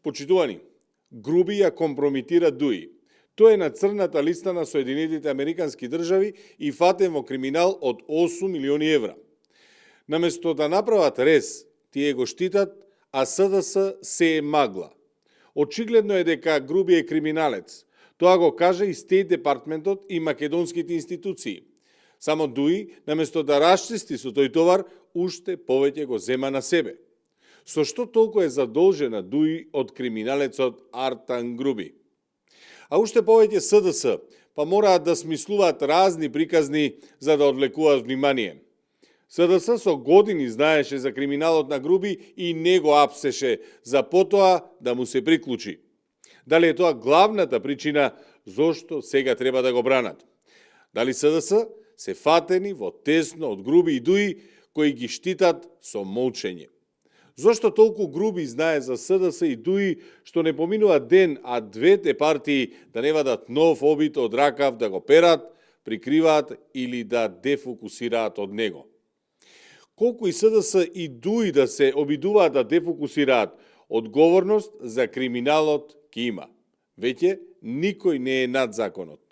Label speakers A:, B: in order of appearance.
A: Почитувани, Груби ја компрометира Дуи. Тој е на црната листа на Соединетите Американски држави и фатен во криминал од 8 милиони евра. Наместо да направат рез, тие го штитат, а СДС се е магла. Очигледно е дека Груби е криминалец. Тоа го кажа и Стейт департментот и македонските институции. Само Дуи, наместо да расчисти со тој товар, уште повеќе го зема на себе. Со што толку е задолжена Дуи од криминалецот Артан Груби? А уште повеќе СДС, па мораат да смислуваат разни приказни за да одвлекуваат внимание. СДС со години знаеше за криминалот на Груби и не го апсеше за потоа да му се приклучи. Дали е тоа главната причина зошто сега треба да го бранат? Дали СДС се фатени во тесно од Груби и Дуи кои ги штитат со молчење? Зошто толку Груби знае за СДС и Дуи што не поминува ден, а двете партии да не вадат нов обид од ракав да го перат, прикриваат или да дефокусираат од него? Колку и СДС и Дуи да се обидуваат да дефокусираат, одговорност за криминалот ки има. Веќе никој не е над законот.